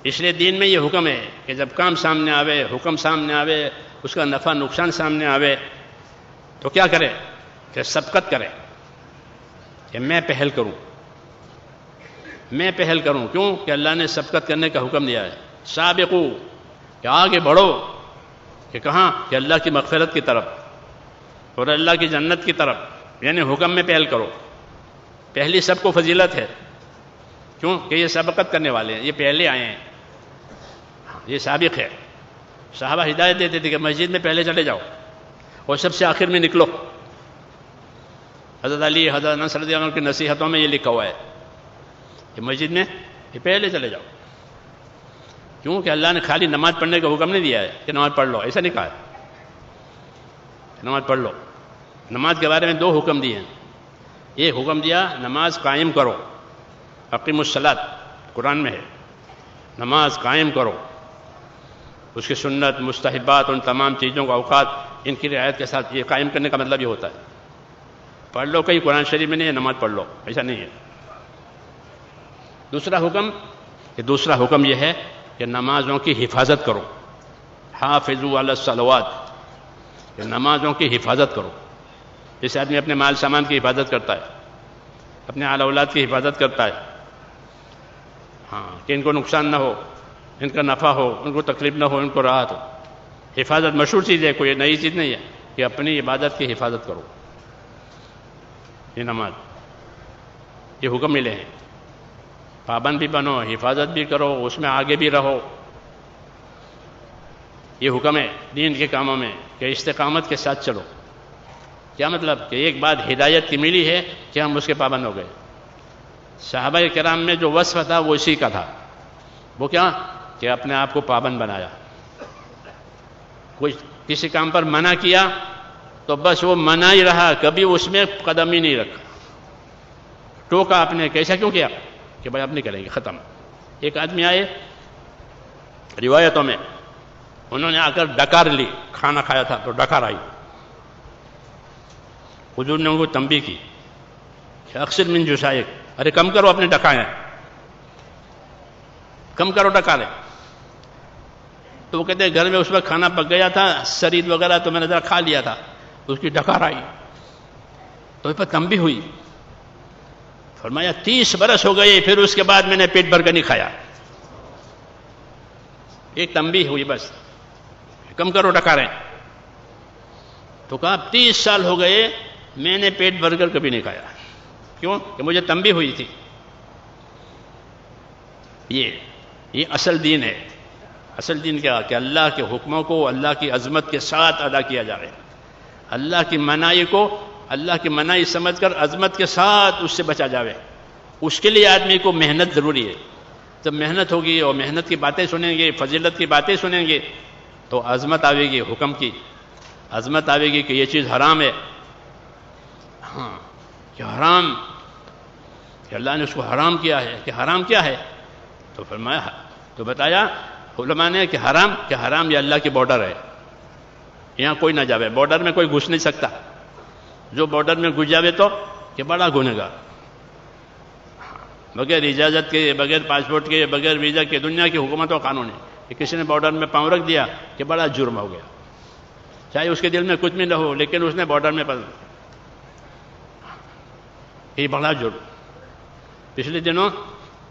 اس لیے دین میں یہ حکم ہے کہ جب کام سامنے آوے، حکم سامنے آوے، اس کا نفع نقصان سامنے آوے تو کیا کرے کہ سبقت کرے کہ میں پہل کروں، میں پہل کروں. کیوں کہ اللہ نے سبقت کرنے کا حکم دیا ہے. سابقو کہ آگے بڑھو، کہ کہاں کہ اللہ کی مغفرت کی طرف اور اللہ کی جنت کی طرف، یعنی حکم میں پہل کرو. پہلی سب کو فضیلت ہے. کیوں کہ یہ سبقت کرنے والے ہیں، یہ پہلے آئے ہیں، یہ سابق ہے. صحابہ ہدایت دیتے تھے کہ مسجد میں پہلے چلے جاؤ اور سب سے آخر میں نکلو. حضرت علی، حضرت انس رضی اللہ عنہ کی نصیحتوں میں یہ لکھا ہوا ہے کہ مسجد میں پہلے چلے جاؤ. کیوں کہ اللہ نے خالی نماز پڑھنے کا حکم نہیں دیا ہے کہ نماز پڑھ لو، ایسا نہیں کہا ہے. نماز پڑھ لو. نماز کے بارے میں دو حکم دیے ہیں. ایک حکم دیا نماز قائم کرو، اقیموا الصلاۃ قرآن میں ہے، نماز قائم کرو. اس کی سنت، مستحبات، ان تمام چیزوں کا اوقات، ان کی رعایت کے ساتھ. یہ قائم کرنے کا مطلب یہ ہوتا ہے. پڑھ لو کہیں قرآن شریف میں نہیں ہے نماز پڑھ لو، ایسا نہیں ہے. دوسرا حکم یہ ہے کہ نمازوں کی حفاظت کرو. حافظوا علی الصلوات، کہ نمازوں کی حفاظت کرو. جیسے آدمی اپنے مال سامان کی حفاظت کرتا ہے، اپنے آل اولاد کی حفاظت کرتا ہے، ہاں کہ ان کو نقصان نہ ہو، ان کا نفع ہو، ان کو تکلیف نہ ہو، ان کو راحت ہو. حفاظت مشہور چیز ہے، کوئی نئی چیز نہیں ہے کہ اپنی عبادت کی حفاظت کرو. یہ نماز، یہ حکم ملے ہیں. پابند بھی بنو، حفاظت بھی کرو، اس میں آگے بھی رہو. یہ حکم ہے دین کے کاموں میں کہ استقامت کے ساتھ چلو. کیا مطلب کہ ایک بات ہدایت کی ملی ہے کہ ہم اس کے پابند ہو گئے. صحابہ کرام میں جو وصف تھا وہ اسی کا تھا. وہ کیا کہ اپنے آپ کو پابند بنایا. کوئی کسی کام پر منع کیا تو بس وہ منع ہی رہا، کبھی اس میں قدم ہی نہیں رکھا. ٹوکا آپ نے، کیسا کیوں کیا کہ بھائی آپ نہیں کریں گے، ختم. ایک آدمی آئے روایتوں میں، انہوں نے آ کر ڈکار لی، کھانا کھایا تھا تو ڈکار آئی. حضور نے ان کو تنبیہ کی کہ اکثر من جسائک، ارے کم کرو اپنے ڈکائیں، کم کرو ڈکاریں. تو وہ کہتے ہیں گھر میں اس وقت کھانا پک گیا تھا، سرید وغیرہ تو میں نے ذرا کھا لیا تھا، اس کی ڈکار آئی تو اس پر تنبیہ ہوئی. فرمایا 30 برس ہو گئے، پھر اس کے بعد میں نے پیٹ بھر کر نہیں کھایا. ایک تنبیہ ہوئی بس، کم کرو ڈکاریں. تو کہا 30 سال ہو گئے میں نے پیٹ بھر کر کبھی نہیں کھایا. کیوں کہ مجھے تنبیہ ہوئی تھی. یہ اصل دین ہے. اصل دین کیا کہ اللہ کے حکموں کو اللہ کی عظمت کے ساتھ ادا کیا جائے. اللہ کی منائی کو اللہ کی منائی سمجھ کر عظمت کے ساتھ اس سے بچا جاوے. اس کے لیے آدمی کو محنت ضروری ہے. جب محنت ہوگی اور محنت کی باتیں سنیں گے، فضیلت کی باتیں سنیں گے تو عظمت آئے گی. حکم کی عظمت آئے گی کہ یہ چیز حرام ہے. ہاں کہ حرام، کہ اللہ نے اس کو حرام کیا ہے. کہ حرام کیا ہے تو فرمایا، تو بتایا علماء نے کہ حرام یہ اللہ کی بارڈر ہے، یہاں کوئی نہ جاوے. بارڈر میں کوئی گھس نہیں سکتا. جو بارڈر میں گھس جاوے تو کہ بڑا گنہگار، بغیر اجازت کے، بغیر پاسپورٹ کے، بغیر ویزا کے. دنیا کی حکومت و قانون ہے کہ کسی نے بارڈر میں پاؤں رکھ دیا کہ بڑا جرم ہو گیا، چاہے اس کے دل میں کچھ بھی نہ ہو، لیکن اس نے بارڈر میں یہ بڑا جرم. پچھلے دنوں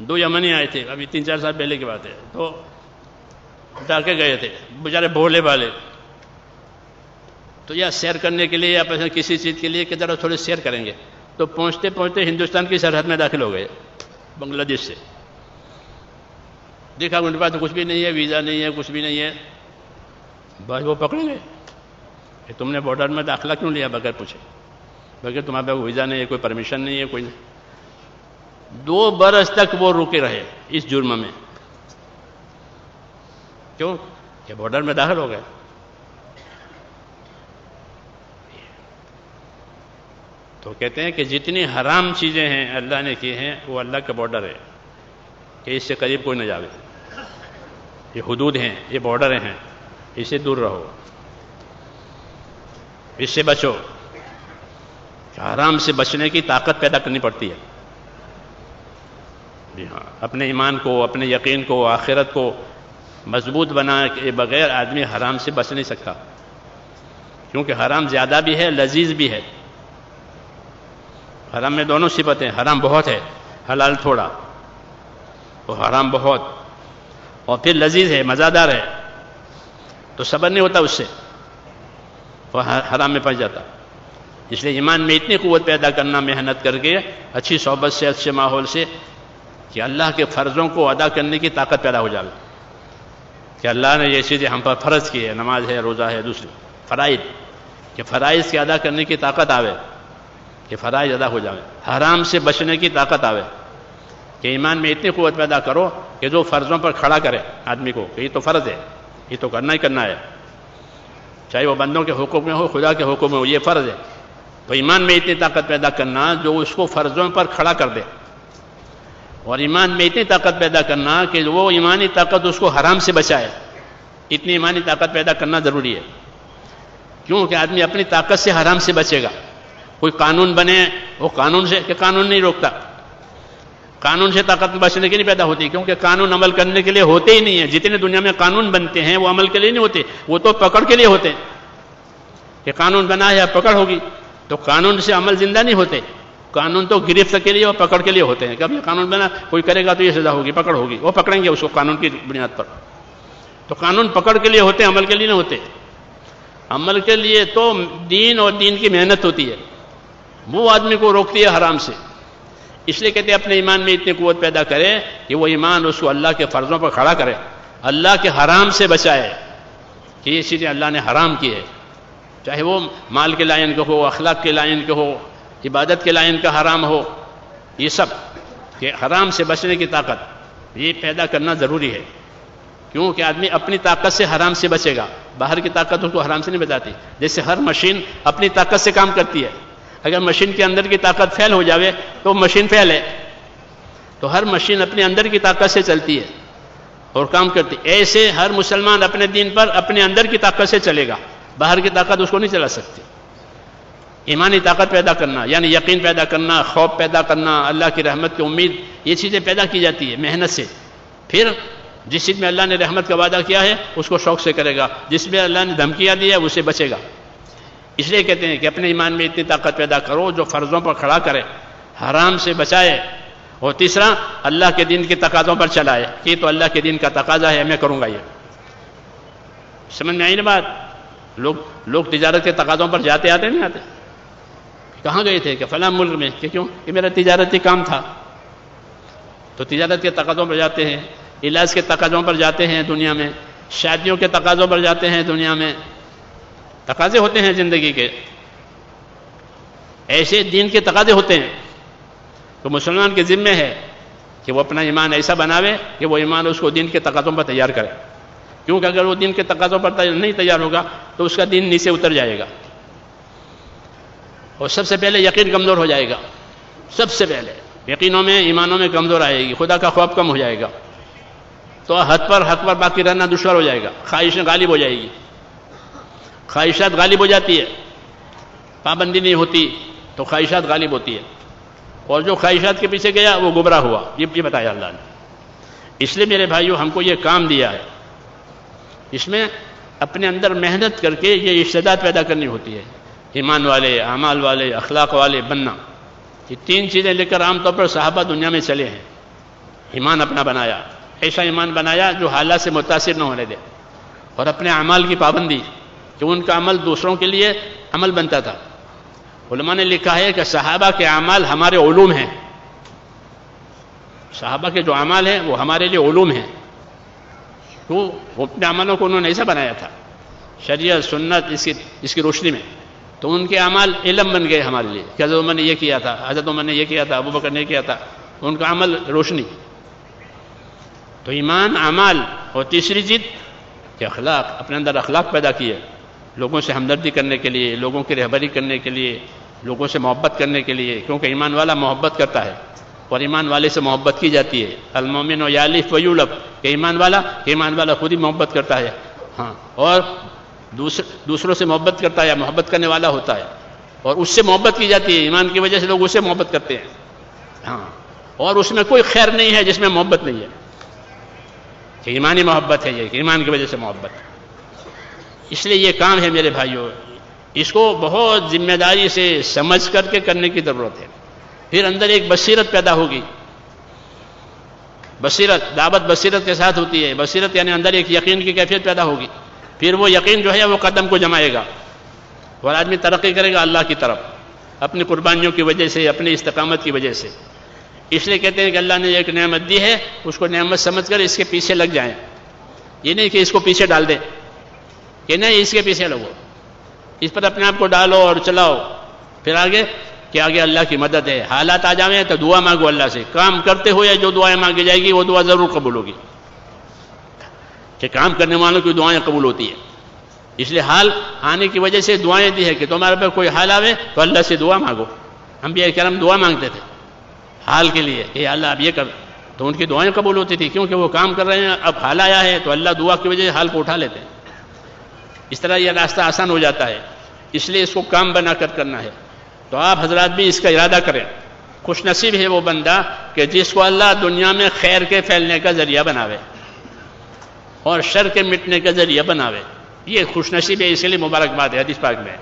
2 یمنی آئے تھے، ابھی 3-4 سال پہلے کی بات ہے. تو ڈاکے گئے تھے بیچارے بھولے والے. تو یا سیر کرنے کے لیے یا کسی چیز کے لیے کہ ذرا تھوڑے سیر کریں گے، تو پہنچتے پہنچتے ہندوستان کی سرحد میں داخل ہو گئے بنگلہ دیش سے. دیکھا ان کے پاس تو کچھ بھی نہیں ہے، ویزا نہیں ہے، کچھ بھی نہیں ہے. بس وہ پکڑیں گے کہ تم نے بارڈر میں داخلہ کیوں لیا بغیر پوچھے، بغیر تمہارے پاس ویزا نہیں ہے، کوئی پرمیشن نہیں ہے، کوئی نہیں. 2 برس تک وہ روکے رہے اس جرم میں. کیوں کہ بارڈر میں داخل ہو گئے. تو کہتے ہیں کہ جتنی حرام چیزیں ہیں اللہ نے کی ہیں وہ اللہ کا بارڈر ہے کہ اس سے قریب کوئی نہ جاوے. یہ حدود ہیں، یہ بارڈر ہیں، اس سے دور رہو، اس سے بچو. حرام سے بچنے کی طاقت پیدا کرنی پڑتی ہے. جی ہاں، اپنے ایمان کو، اپنے یقین کو، آخرت کو مضبوط بنا کے بغیر آدمی حرام سے بچ نہیں سکتا، کیونکہ حرام زیادہ بھی ہے، لذیذ بھی ہے۔ حرام میں دونوں صفتیں، حرام بہت ہے، حلال تھوڑا، اور حرام بہت، اور پھر لذیذ ہے، مزیدار ہے، تو صبر نہیں ہوتا اس سے، وہ حرام میں پھنس جاتا۔ اس لیے ایمان میں اتنی قوت پیدا کرنا محنت کر کے، اچھی صحبت سے، اچھے ماحول سے، کہ اللہ کے فرضوں کو ادا کرنے کی طاقت پیدا ہو جائے، کہ اللہ نے یہ چیزیں ہم پر فرض کی ہے، نماز ہے، روزہ ہے، دوسری فرائض، کہ فرائض کی ادا کرنے کی طاقت آوے، کہ فرائض ادا ہو جائے، حرام سے بچنے کی طاقت آوے، کہ ایمان میں اتنی قوت پیدا کرو کہ جو فرضوں پر کھڑا کرے آدمی کو، کہ یہ تو فرض ہے، یہ تو کرنا ہی کرنا ہے، چاہے وہ بندوں کے حقوق میں ہو، خدا کے حقوق میں ہو، یہ فرض ہے۔ تو ایمان میں اتنی طاقت پیدا کرنا جو اس کو فرضوں پر کھڑا کر دے، اور ایمان میں اتنی طاقت پیدا کرنا کہ وہ ایمانی طاقت اس کو حرام سے بچائے، اتنی ایمانی طاقت پیدا کرنا ضروری ہے، کیونکہ آدمی اپنی طاقت سے حرام سے بچے گا۔ کوئی قانون بنے، وہ قانون سے، کہ قانون نہیں روکتا، قانون سے طاقت بچنے کی نہیں پیدا ہوتی، کیونکہ قانون عمل کرنے کے لیے ہوتے ہی نہیں ہیں۔ جتنے دنیا میں قانون بنتے ہیں وہ عمل کے لیے نہیں ہوتے، وہ تو پکڑ کے لیے ہوتے ہیں، کہ قانون بنا ہے اب پکڑ ہوگی، تو قانون سے عمل زندہ نہیں ہوتے، قانون تو گرفت کے لیے اور پکڑ کے لیے ہوتے ہیں، کہ اب یہ قانون بنا، کوئی کرے گا تو یہ سزا ہوگی، پکڑ ہوگی، وہ پکڑیں گے اس کو قانون کی بنیاد پر۔ تو قانون پکڑ کے لیے ہوتے ہیں، عمل کے لیے نہیں ہوتے۔ عمل کے لیے تو دین اور دین کی محنت ہوتی ہے، وہ آدمی کو روکتی ہے حرام سے۔ اس لیے کہتے ہیں اپنے ایمان میں اتنی قوت پیدا کرے کہ وہ ایمان اس کو اللہ کے فرضوں پر کھڑا کرے، اللہ کے حرام سے بچائے، کہ یہ چیزیں اللہ نے حرام کی ہے، چاہے وہ مال کے لائن کے ہو، اخلاق کے لائن کے ہو، عبادت کے لائن کا حرام ہو، یہ سب، کہ حرام سے بچنے کی طاقت یہ پیدا کرنا ضروری ہے، کیونکہ آدمی اپنی طاقت سے حرام سے بچے گا، باہر کی طاقت اس کو حرام سے نہیں بچاتی۔ جیسے ہر مشین اپنی طاقت سے کام کرتی ہے، اگر مشین کے اندر کی طاقت فیل ہو جاوے تو مشین فیل ہے، تو ہر مشین اپنے اندر کی طاقت سے چلتی ہے اور کام کرتی ہے۔ ایسے ہر مسلمان اپنے دین پر اپنے اندر کی طاقت سے چلے گا، باہر کی طاقت اس کو نہیں چلا سکتی۔ ایمانی طاقت پیدا کرنا یعنی یقین پیدا کرنا، خوف پیدا کرنا، اللہ کی رحمت کی امید، یہ چیزیں پیدا کی جاتی ہے محنت سے۔ پھر جس چیز میں اللہ نے رحمت کا وعدہ کیا ہے اس کو شوق سے کرے گا، جس میں اللہ نے دھمکیاں دی ہے اسے بچے گا۔ اس لیے کہتے ہیں کہ اپنے ایمان میں اتنی طاقت پیدا کرو جو فرضوں پر کھڑا کرے، حرام سے بچائے، اور تیسرا اللہ کے دین کے تقاضوں پر چلائے، کہ یہ تو اللہ کے دین کا تقاضا ہے، میں کروں گا۔ یہ سمجھ میں آئی نا بات؟ لوگ تجارت کے تقاضوں پر جاتے آتے نہیں آتے؟ کہاں گئے تھے؟ کہ فلاں ملک میں، کہ کیوں؟ کہ میرا تجارتی کام تھا، تو تجارت کے تقاضوں پر جاتے ہیں، علاج کے تقاضوں پر جاتے ہیں دنیا میں، شادیوں کے تقاضوں پر جاتے ہیں دنیا میں، تقاضے ہوتے ہیں زندگی کے، ایسے دین کے تقاضے ہوتے ہیں۔ تو مسلمان کے ذمہ ہے کہ وہ اپنا ایمان ایسا بناوے کہ وہ ایمان اس کو دین کے تقاضوں پر تیار کرے، کیونکہ اگر وہ دین کے تقاضوں پر نہیں تیار ہوگا تو اس کا دین نیچے اتر جائے گا، اور سب سے پہلے یقین کمزور ہو جائے گا، سب سے پہلے یقینوں میں، ایمانوں میں کمزور آئے گی، خدا کا خوف کم ہو جائے گا، تو حق پر باقی رہنا دشوار ہو جائے گا، خواہشیں غالب ہو جائے گی، خواہشات غالب ہو جاتی ہے، پابندی نہیں ہوتی تو خواہشات غالب ہوتی ہے، اور جو خواہشات کے پیچھے گیا وہ گمراہ ہوا، یہ بتایا اللہ نے۔ اس لیے میرے بھائیوں ہم کو یہ کام دیا ہے، اس میں اپنے اندر محنت کر کے یہ استعداد پیدا کرنی ہوتی ہے، ایمان والے، اعمال والے، اخلاق والے بننا۔ یہ تین چیزیں لے کر عام طور پر صحابہ دنیا میں چلے ہیں۔ ایمان اپنا بنایا، ایسا ایمان بنایا جو حالات سے متاثر نہ ہونے دے، اور اپنے اعمال کی پابندی، کہ ان کا عمل دوسروں کے لیے عمل بنتا تھا۔ علماء نے لکھا ہے کہ صحابہ کے اعمال ہمارے علوم ہیں، صحابہ کے جو اعمال ہیں وہ ہمارے لیے علوم ہیں، تو وہ اپنے عملوں کو انہوں نے ایسا بنایا تھا، شریعت سنت اس کی روشنی میں، تو ان کے اعمال علم بن گئے ہمارے لیے، کہ حضرت عمر نے یہ کیا تھا، حضرت عمر نے یہ کیا تھا، ابو بکر نے یہ کیا تھا، ان کا عمل روشنی۔ تو ایمان، اعمال، اور تیسری چیز کہ اخلاق، اپنے اندر اخلاق پیدا کیے، لوگوں سے ہمدردی کرنے کے لیے، لوگوں کی رہبری کرنے کے لیے، لوگوں سے محبت کرنے کے لیے، کیونکہ ایمان والا محبت کرتا ہے، اور ایمان والے سے محبت کی جاتی ہے۔ المومن یالف ویولف، کہ ایمان والا خود ہی محبت کرتا ہے، ہاں، اور دوسروں سے محبت کرتا ہے، محبت کرنے والا ہوتا ہے، اور اس سے محبت کی جاتی ہے، ایمان کی وجہ سے لوگ اس سے محبت کرتے ہیں، ہاں۔ اور اس میں کوئی خیر نہیں ہے جس میں محبت نہیں ہے، کہ ایمانی محبت ہے، یہ کہ ایمان کی وجہ سے محبت ہے۔ اس لیے یہ کام ہے میرے بھائیوں، اس کو بہت ذمہ داری سے سمجھ کر کے کرنے کی ضرورت ہے۔ پھر اندر ایک بصیرت پیدا ہوگی، بصیرت، دعوت بصیرت کے ساتھ ہوتی ہے، بصیرت یعنی اندر ایک یقین کی کیفیت پیدا ہوگی، پھر وہ یقین جو ہے وہ قدم کو جمائے گا اور آدمی ترقی کرے گا اللہ کی طرف، اپنی قربانیوں کی وجہ سے، اپنی استقامت کی وجہ سے۔ اس لیے کہتے ہیں کہ اللہ نے ایک نعمت دی ہے، اس کو نعمت سمجھ کر اس کے پیچھے لگ جائیں، یہ نہیں کہ اس کو پیچھے ڈال دیں کہ نہیں اس کے پیچھے لگو، اس پر اپنے آپ کو ڈالو اور چلاؤ، پھر آگے کہ آگے اللہ کی مدد ہے، حالات آ جائیں تو دعا مانگو اللہ سے، کام کرتے ہوئے جو دعائیں مانگی جائے گی وہ دعا ضرور قبول ہوگی، کہ کام کرنے والوں کی دعائیں قبول ہوتی ہیں۔ اس لیے حال آنے کی وجہ سے دعائیں دی ہے کہ تمہارے پہ کوئی حال آوے تو اللہ سے دعا مانگو۔ انبیاء کرام دعا مانگتے تھے حال کے لیے کہ اللہ اب یہ کر، تو ان کی دعائیں قبول ہوتی تھی، کیونکہ وہ کام کر رہے ہیں، اب حال آیا ہے تو اللہ دعا کی وجہ سے حال کو اٹھا لیتے ہیں۔ اس طرح یہ راستہ آسان ہو جاتا ہے، اس لیے اس کو کام بنا کر کرنا ہے۔ تو آپ حضرات بھی اس کا ارادہ کریں۔ خوش نصیب ہے وہ بندہ کہ جس کو اللہ دنیا میں خیر کے پھیلنے کا ذریعہ بناوے اور شر کے مٹنے کا ذریعہ بناوے، یہ خوش نصیب ہے، اسی لیے مبارکباد ہے حدیث پاک میں۔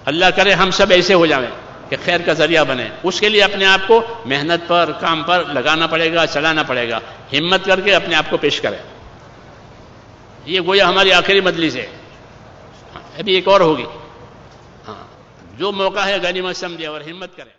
اللہ کرے ہم سب ایسے ہو جائیں کہ خیر کا ذریعہ بنے، اس کے لیے اپنے آپ کو محنت پر، کام پر لگانا پڑے گا، چلانا پڑے گا، ہمت کر کے اپنے آپ کو پیش کریں۔ یہ گویا ہماری آخری مجلس ہے، ابھی ایک اور ہوگی، ہاں جو موقع ہے غنیمت سمجھے اور ہمت کریں۔